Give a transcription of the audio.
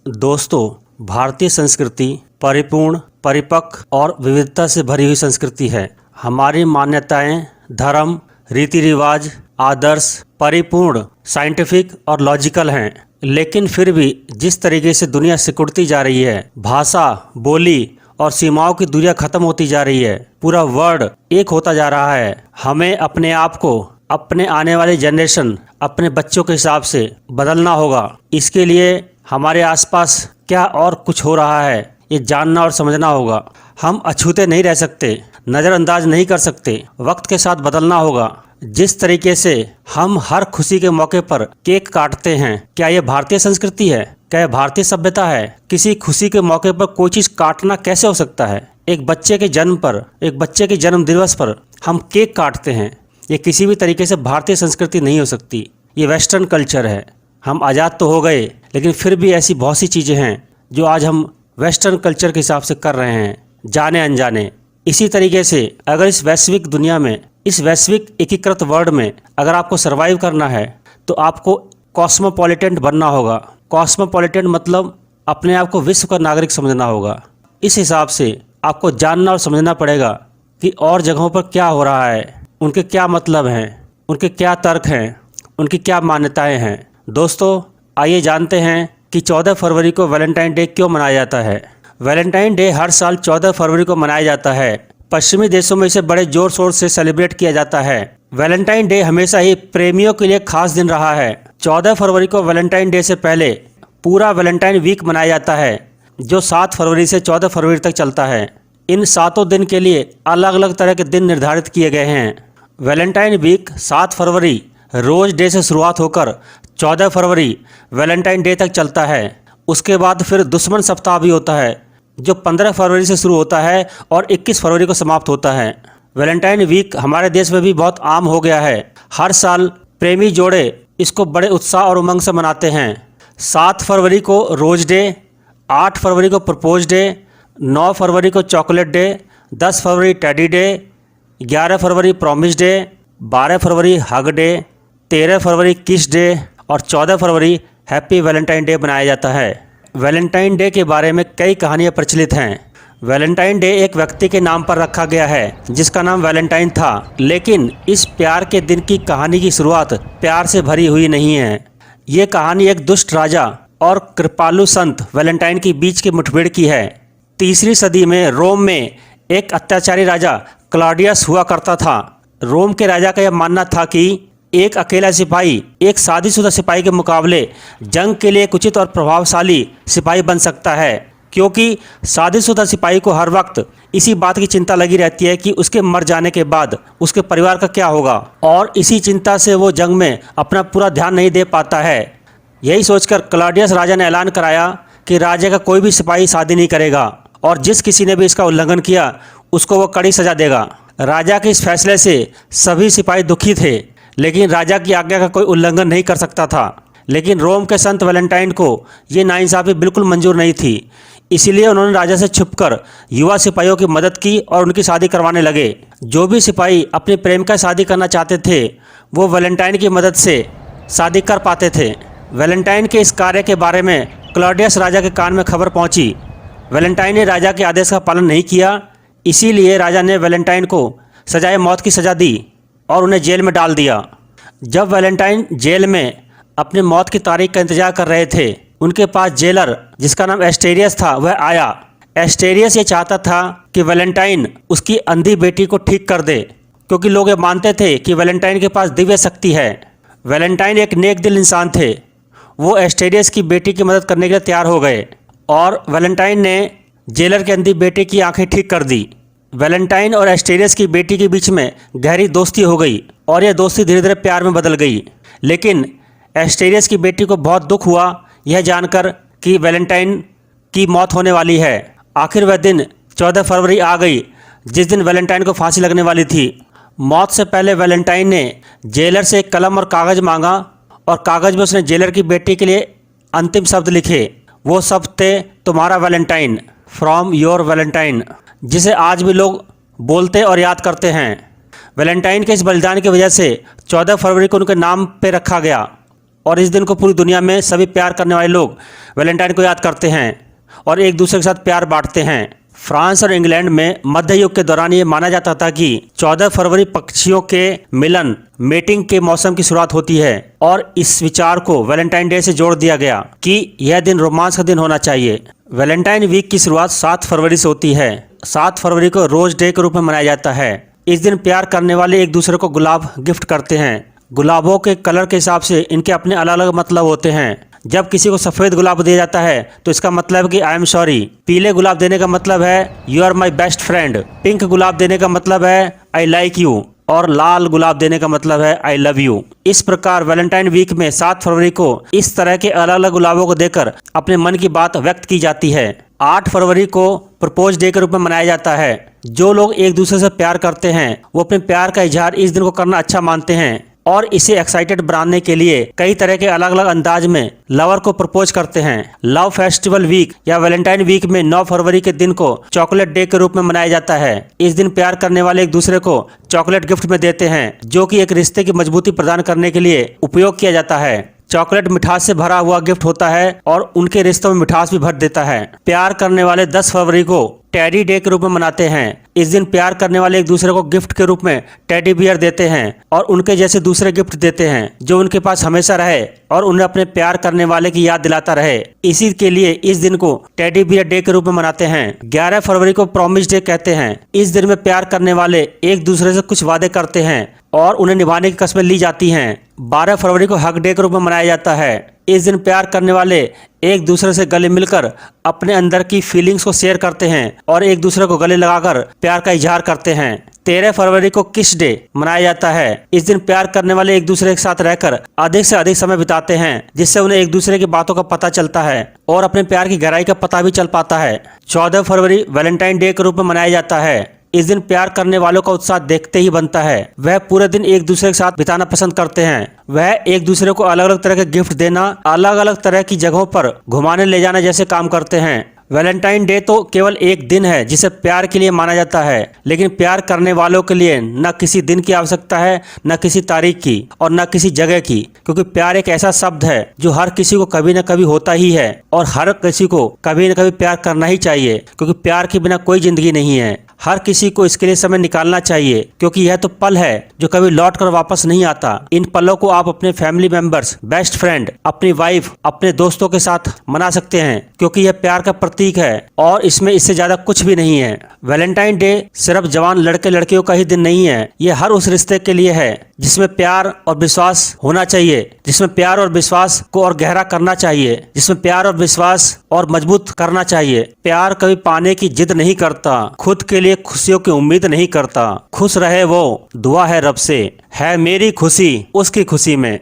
दोस्तों, भारतीय संस्कृति परिपूर्ण, परिपक्व और विविधता से भरी हुई संस्कृति है। हमारी मान्यताएं, धर्म, रीति रिवाज, आदर्श परिपूर्ण, साइंटिफिक और लॉजिकल हैं। लेकिन फिर भी जिस तरीके से दुनिया सिकुड़ती जा रही है, भाषा, बोली और सीमाओं की दूरियां खत्म होती जा रही है, पूरा वर्ल्ड एक होता जा रहा है। हमें अपने आप को, अपने आने वाले जनरेशन, अपने बच्चों के हिसाब से बदलना होगा। इसके लिए हमारे आसपास क्या और कुछ हो रहा है, ये जानना और समझना होगा। हम अछूते नहीं रह सकते, नज़रअंदाज नहीं कर सकते, वक्त के साथ बदलना होगा। जिस तरीके से हम हर खुशी के मौके पर केक काटते हैं, क्या ये भारतीय संस्कृति है? क्या ये भारतीय सभ्यता है? किसी खुशी के मौके पर कोई चीज़ काटना कैसे हो सकता है? एक बच्चे के जन्म पर, एक बच्चे के जन्म दिवस पर हम केक काटते हैं, ये किसी भी तरीके से भारतीय संस्कृति नहीं हो सकती। ये वेस्टर्न कल्चर है। हम आज़ाद तो हो गए, लेकिन फिर भी ऐसी बहुत सी चीज़ें हैं जो आज हम वेस्टर्न कल्चर के हिसाब से कर रहे हैं, जाने अनजाने। इसी तरीके से अगर इस वैश्विक दुनिया में, इस वैश्विक एकीकृत वर्ल्ड में अगर आपको सर्वाइव करना है, तो आपको कॉस्मोपॉलिटन बनना होगा। कॉस्मोपॉलिटन मतलब अपने आप को विश्व का नागरिक समझना होगा। इस हिसाब से आपको जानना और समझना पड़ेगा कि और जगहों पर क्या हो रहा है, उनके क्या मतलब हैं, उनके क्या तर्क हैं, उनकी क्या मान्यताएं हैं। दोस्तों, आइए जानते हैं कि 14 फरवरी को वैलेंटाइन डे क्यों मनाया जाता है। वैलेंटाइन डे हर साल 14 फरवरी को मनाया जाता है। पश्चिमी देशों में इसे बड़े जोर शोर से सेलिब्रेट किया जाता है। वैलेंटाइन डे हमेशा ही प्रेमियों के लिए खास दिन रहा है। 14 फरवरी को वैलेंटाइन डे से पहले पूरा वैलेंटाइन वीक मनाया जाता है, जो 7 फरवरी से 14 फरवरी तक चलता है। इन 7 दिन के लिए अलग अलग तरह के दिन निर्धारित किए गए हैं। वैलेंटाइन वीक 7 फरवरी रोज डे से शुरुआत होकर 14 फरवरी वैलेंटाइन डे तक चलता है। उसके बाद फिर दुश्मन सप्ताह भी होता है, जो 15 फरवरी से शुरू होता है और 21 फरवरी को समाप्त होता है। वैलेंटाइन वीक हमारे देश में भी बहुत आम हो गया है। हर साल प्रेमी जोड़े इसको बड़े उत्साह और उमंग से मनाते हैं। 7 फरवरी को रोज डे, 8 फरवरी को प्रपोज डे, 9 फरवरी को चॉकलेट डे, 10 फरवरी टेडी डे, 11 फरवरी प्रॉमिस डे, 12 फरवरी हग डे, 13 फरवरी किस डे और 14 फरवरी हैप्पी वैलेंटाइन डे मनाया जाता है। वैलेंटाइन डे के बारे में कई कहानियाँ प्रचलित हैं। वैलेंटाइन डे एक व्यक्ति के नाम पर रखा गया है जिसका नाम वैलेंटाइन था, लेकिन इस प्यार के दिन की कहानी की शुरुआत प्यार से भरी हुई नहीं है। ये कहानी एक दुष्ट राजा और कृपालु संत वैलेंटाइन के बीच की मुठभेड़ की है। 3री सदी में रोम में एक अत्याचारी राजा क्लॉडियस हुआ करता था। रोम के राजा का यह मानना था कि एक अकेला सिपाही एक शादीशुदा सिपाही के मुकाबले जंग के लिए एक उचित और प्रभावशाली सिपाही बन सकता है, क्योंकि शादीशुदा सिपाही को हर वक्त इसी बात की चिंता लगी रहती है कि उसके मर जाने के बाद उसके परिवार का क्या होगा, और इसी चिंता से वो जंग में अपना पूरा ध्यान नहीं दे पाता है। यही सोचकर क्लॉडियस राजा ने ऐलान कराया कि राज्य का कोई भी सिपाही शादी नहीं करेगा, और जिस किसी ने भी इसका उल्लंघन किया उसको वो कड़ी सजा देगा। राजा के इस फैसले से सभी सिपाही दुखी थे, लेकिन राजा की आज्ञा का कोई उल्लंघन नहीं कर सकता था। लेकिन रोम के संत वैलेंटाइन को ये नाइंसाफ़ी बिल्कुल मंजूर नहीं थी। इसीलिए उन्होंने राजा से छुपकर युवा सिपाहियों की मदद की और उनकी शादी करवाने लगे। जो भी सिपाही अपनी प्रेमिका शादी करना चाहते थे, वो वैलेंटाइन की मदद से शादी कर पाते थे। वैलेंटाइन के इस कार्य के बारे में क्लॉडियस राजा के कान में खबर पहुंची। वैलेंटाइन ने राजा के आदेश का पालन नहीं किया, इसीलिए राजा ने वैलेंटाइन को सजाए मौत की सज़ा दी और उन्हें जेल में डाल दिया। जब वैलेंटाइन जेल में अपनी मौत की तारीख का इंतजार कर रहे थे, उनके पास जेलर जिसका नाम एस्टेरियस था वह आया। एस्टेरियस ये चाहता था कि वैलेंटाइन उसकी अंधी बेटी को ठीक कर दे, क्योंकि लोग ये मानते थे कि वैलेंटाइन के पास दिव्य शक्ति है। वैलेंटाइन एक नेक दिल इंसान थे। वो एस्टेरियस की बेटी की मदद करने के लिए तैयार हो गए और वैलेंटाइन ने जेलर की अंधी बेटी की आंखें ठीक कर दी। वैलेंटाइन और एस्टेरियस की बेटी के बीच में गहरी दोस्ती हो गई और यह दोस्ती धीरे धीरे प्यार में बदल गई। लेकिन एस्टेरियस की बेटी को बहुत दुख हुआ यह जानकर कि वैलेंटाइन की मौत होने वाली है। आखिर वह दिन 14 फरवरी आ गई जिस दिन वैलेंटाइन को फांसी लगने वाली थी। मौत से पहले वैलेंटाइन ने जेलर से एक कलम और कागज़ मांगा और कागज़ में उसने जेलर की बेटी के लिए अंतिम शब्द लिखे। वो शब्द थे, तुम्हारा वैलेंटाइन, फ्रॉम योर वैलेंटाइन, जिसे आज भी लोग बोलते और याद करते हैं। वैलेंटाइन के इस बलिदान की वजह से 14 फरवरी को उनके नाम पे रखा गया और इस दिन को पूरी दुनिया में सभी प्यार करने वाले लोग वैलेंटाइन को याद करते हैं और एक दूसरे के साथ प्यार बांटते हैं। फ्रांस और इंग्लैंड में मध्य युग के दौरान ये माना जाता था कि 14 फरवरी पक्षियों के मिलन मेटिंग के मौसम की शुरुआत होती है और इस विचार को वैलेंटाइन डे से जोड़ दिया गया कि यह दिन रोमांस का दिन होना चाहिए। वैलेंटाइन वीक की शुरुआत 7 फरवरी से होती है। 7 फरवरी को रोज डे के रूप में मनाया जाता है। इस दिन प्यार करने वाले एक दूसरे को गुलाब गिफ्ट करते हैं। गुलाबों के कलर के हिसाब से इनके अपने अलग अलग मतलब होते हैं। जब किसी को सफ़ेद गुलाब दिया जाता है तो इसका मतलब है कि आई एम सॉरी। पीले गुलाब देने का मतलब है you are my best friend. Pink गुलाब देने का मतलब है आई लाइक यू और लाल गुलाब देने का मतलब है आई लव यू। इस प्रकार वैलेंटाइन वीक में 7 फरवरी को इस तरह के अलग अलग गुलाबों को देकर अपने मन की बात व्यक्त की जाती है। 8 फरवरी को प्रपोज डे के रूप में मनाया जाता है। जो लोग एक दूसरे से प्यार करते हैं वो अपने प्यार का इजहार इस दिन को करना अच्छा मानते हैं और इसे एक्साइटेड बनाने के लिए कई तरह के अलग अलग अंदाज में लवर को प्रपोज करते हैं। लव फेस्टिवल वीक या वैलेंटाइन वीक में 9 फरवरी के दिन को चॉकलेट डे के रूप में मनाया जाता है। इस दिन प्यार करने वाले एक दूसरे को चॉकलेट गिफ्ट में देते हैं जो कि एक रिश्ते की मजबूती प्रदान करने के लिए उपयोग किया जाता है। चॉकलेट मिठास से भरा हुआ गिफ्ट होता है और उनके रिश्तों में मिठास भी भर देता है। प्यार करने वाले 10 फरवरी को टेडी डे के रूप में मनाते हैं। इस दिन प्यार करने वाले एक दूसरे को गिफ्ट के रूप में टेडी बियर देते हैं और उनके जैसे दूसरे गिफ्ट देते हैं जो उनके पास हमेशा रहे और उन्हें अपने प्यार करने वाले की याद दिलाता रहे। इसी के लिए इस दिन को टेडी बियर डे के रूप में मनाते हैं। 11 फरवरी को प्रॉमिस डे कहते हैं। इस दिन में प्यार करने वाले एक दूसरे से कुछ वादे करते हैं और उन्हें निभाने की कस्में ली जाती हैं। 12 फरवरी को हग डे के रूप में मनाया जाता है। इस दिन प्यार करने वाले एक दूसरे से गले मिलकर अपने अंदर की फीलिंग्स को शेयर करते हैं और एक दूसरे को गले लगाकर प्यार का इजहार करते हैं। 13 फरवरी को किस डे मनाया जाता है। इस दिन प्यार करने वाले एक दूसरे के साथ रहकर अधिक से अधिक समय बिताते हैं जिससे उन्हें एक दूसरे की बातों का पता चलता है और अपने प्यार की गहराई का पता भी चल पाता है। 14 फरवरी वैलेंटाइन डे के रूप में मनाया जाता है। इस दिन प्यार करने वालों का उत्साह देखते ही बनता है। वह पूरे दिन एक दूसरे के साथ बिताना पसंद करते हैं। वह एक दूसरे को अलग अलग तरह के गिफ्ट देना, अलग अलग तरह की जगहों पर घुमाने ले जाना जैसे काम करते हैं। वैलेंटाइन डे तो केवल एक दिन है जिसे प्यार के लिए माना जाता है, लेकिन प्यार करने वालों के लिए न किसी दिन की आवश्यकता है, न किसी तारीख की और न किसी जगह की, क्योंकि प्यार एक ऐसा शब्द है जो हर किसी को कभी न कभी होता ही है और हर किसी को कभी न कभी प्यार करना ही चाहिए, क्योंकि प्यार के बिना कोई जिंदगी नहीं है। हर किसी को इसके लिए समय निकालना चाहिए क्योंकि यह तो पल है जो कभी लौट कर वापस नहीं आता। इन पलों को आप अपने फैमिली मेंबर्स, बेस्ट फ्रेंड, अपनी वाइफ, अपने दोस्तों के साथ मना सकते हैं क्योंकि यह प्यार का प्रतीक है और इसमें इससे ज्यादा कुछ भी नहीं है। वैलेंटाइन डे सिर्फ जवान लड़के लड़कियों का ही दिन नहीं है, ये हर उस रिश्ते के लिए है जिसमें प्यार और विश्वास होना चाहिए, जिसमें प्यार और विश्वास को और गहरा करना चाहिए, जिसमें प्यार और विश्वास और मजबूत करना चाहिए। प्यार कभी पाने की जिद नहीं करता, खुद के लिए खुशियों की उम्मीद नहीं करता। खुश रहे वो, दुआ है रब से, है मेरी खुशी उसकी खुशी में।